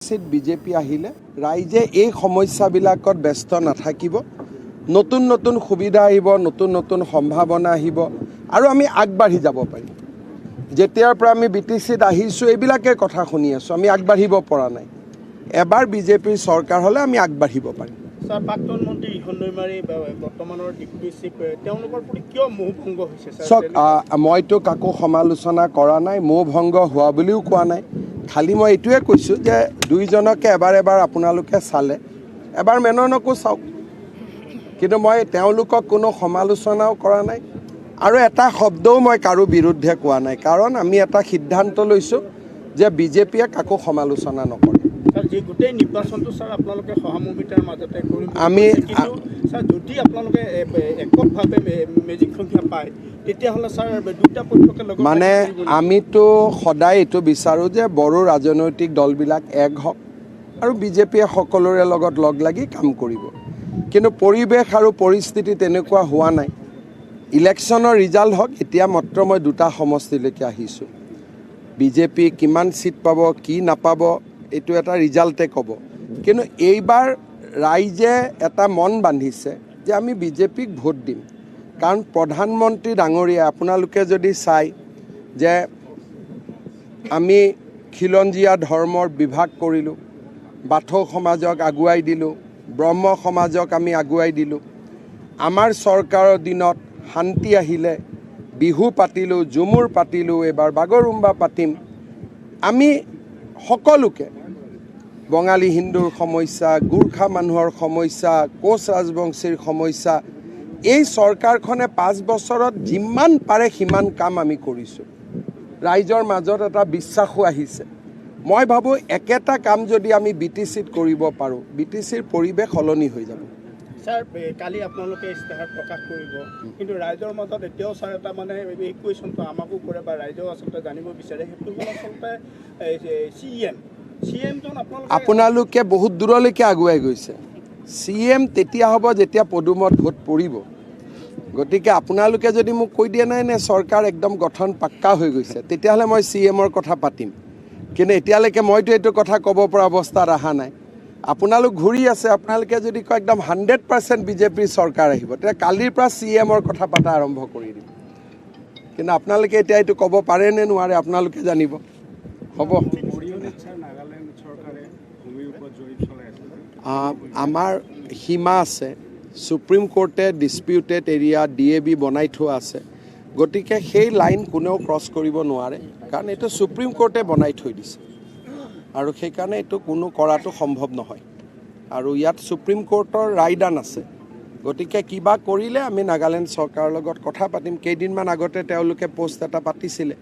BJP আহিলে ৰাইজে এই সমস্যাবিলাকত ব্যস্ত নাথাকিব, নতুন নতুন সুবিধা আহিব, নতুন নতুন সম্ভাৱনা আহিব আৰু আমি আগবাঢ়ি যাব পাৰিম। যেতিয়াৰ পৰা আমি বিটিচিত আহিছোঁ এইবিলাকে কথা শুনি আছোঁ, আমি আগবাঢ়িব পৰা নাই। এবাৰ বিজেপিৰ চৰকাৰ হ'লে আমি আগবাঢ়িব পাৰিম। স্যাৰ, প্ৰাক্তন মন্ত্ৰী ইহন দৈমাৰী বৰ্তমানৰ ডিপুটি চিফ তেওঁলোকৰ প্ৰতি কিয় মোহভংগ হৈছে? চাওক, মইতো কাকো সমালোচনা কৰা নাই, মোহভংগ হোৱা বুলিও কোৱা নাই। খালি মই এইটোৱে কৈছোঁ যে দুইজনকে এবাৰ এবাৰ আপোনালোকে চালে এবাৰ মেননকো চাওক। কিন্তু মই তেওঁলোকক কোনো সমালোচনাও কৰা নাই আৰু এটা শব্দও মই কাৰো বিৰুদ্ধে কোৱা নাই, কাৰণ আমি এটা সিদ্ধান্ত লৈছোঁ যে বিজেপিয়ে কাকো সমালোচনা নকৰে। যি গোটেই নিৰ্বাচনটো স্যাৰ আপোনালোকে সহমৰ্মিতাৰ মাজতে কৰিম আমি কিন্তু স্যাৰ যদি আপোনালোকে এককভাৱে মেজিক সংখ্যা পায় তেতিয়াহ'লে স্যাৰ দুটা পক্ষকে লগত মানে আমিতো সদায় এইটো বিচাৰোঁ যে বড়ো ৰাজনৈতিক দলবিলাক এক হওক আৰু বিজেপিয়ে সকলোৰে লগত লগ লাগি কাম কৰিব। কিন্তু পৰিৱেশ আৰু পৰিস্থিতি তেনেকুৱা হোৱা নাই। ইলেকশ্যনৰ ৰিজাল্ট হওক, এতিয়া মাত্ৰ মই দুটা সমষ্টিলৈকে আহিছোঁ। বিজেপি কিমান চিট পাব কি নাপাব এইটো এটা ৰিজাল্টে ক'ব। কিন্তু এইবাৰ ৰাইজে এটা মন বান্ধিছে যে আমি বিজেপিক ভোট দিম, কাৰণ প্ৰধানমন্ত্ৰী ডাঙৰীয়া আপোনালোকে যদি চাই যে আমি খিলঞ্জীয়া ধৰ্মৰ বিভাগ কৰিলোঁ, বাথৌ সমাজক আগুৱাই দিলোঁ, ব্ৰহ্ম সমাজক আমি আগুৱাই দিলোঁ। আমাৰ চৰকাৰৰ দিনত শান্তি আহিলে, বিহু পাতিলোঁ, ঝুমুৰ পাতিলোঁ, এইবাৰ বাগৰুম্বা পাতিম। আমি সকলোকে বঙালী হিন্দুৰ সমস্যা, গোৰ্খা মানুহৰ সমস্যা, কোচ ৰাজবংশীৰ সমস্যা, এই চৰকাৰখনে 5 বছৰত যিমান পাৰে সিমান কাম আমি কৰিছোঁ। ৰাইজৰ মাজত এটা বিশ্বাসো আহিছে। মই ভাবোঁ একেটা কাম যদি আমি বিটিচিত কৰিব পাৰোঁ, বিটিচিৰ পৰিৱেশ সলনি হৈ যাব। স্যাৰ, কালি আপোনালোকে ইস্তাহাৰ প্ৰকাশ কৰিব, কিন্তু ৰাইজৰ মাজত এতিয়াও স্যাৰ এটা মানে এই কুৱেশ্যনটো আমাকো কৰে বা ৰাইজেও আচলতে জানিব বিচাৰে, সেইটো হ'ল আচলতে CM-জন আপোনালোকে বহুত দূৰলৈকে আগুৱাই গৈছে। CM তেতিয়া হ'ব যেতিয়া পদুমত ভোট পৰিব। গতিকে আপোনালোকে যদি মোক কৈ দিয়া নাই নে চৰকাৰ একদম গঠন পাক্কা হৈ গৈছে, তেতিয়াহ'লে মই CM-ৰ কথা পাতিম। কিন্তু এতিয়ালৈকে মইতো এইটো কথা ক'ব পৰা অৱস্থাত অহা নাই। আপোনালোক ঘূৰি আছে, আপোনালোকে যদি কয় একদম 100% বিজেপিৰ চৰকাৰ আহিব, তেতিয়া কালিৰ পৰা CM-ৰ কথা পতা আৰম্ভ কৰি দিম। কিন্তু আপোনালোকে এতিয়া এইটো ক'ব পাৰে নে নোৱাৰে আপোনালোকে জানিব। হ'ব, আমাৰ সীমা আছে। সুপ্ৰিম কোৰ্টে ডিছপিউটেড এৰিয়া DAB বনাই থোৱা আছে। গতিকে সেই লাইন কোনেও ক্ৰছ কৰিব নোৱাৰে, কাৰণ এইটো সুপ্ৰিম কোৰ্টে বনাই থৈ দিছে আৰু সেইকাৰণে এইটো কোনো কৰাটো সম্ভৱ নহয়। আৰু ইয়াত সুপ্ৰিম কোৰ্টৰ ৰায়দান আছে। গতিকে কিবা কৰিলে আমি নাগালেণ্ড চৰকাৰৰ লগত কথা পাতিম। কেইদিনমান আগতে তেওঁলোকে পোষ্ট এটা পাতিছিলে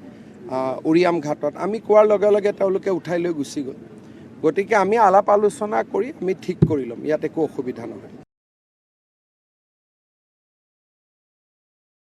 উৰিয়াম ঘাটত, আমি কোৱাৰ লগে লগে তেওঁলোকে উঠাই লৈ গুচি গ'ল। গতিকে আমি আলাপ আলোচনা কৰি আমি ঠিক কৰি ল'ম, ইয়াত একো অসুবিধা নহয়।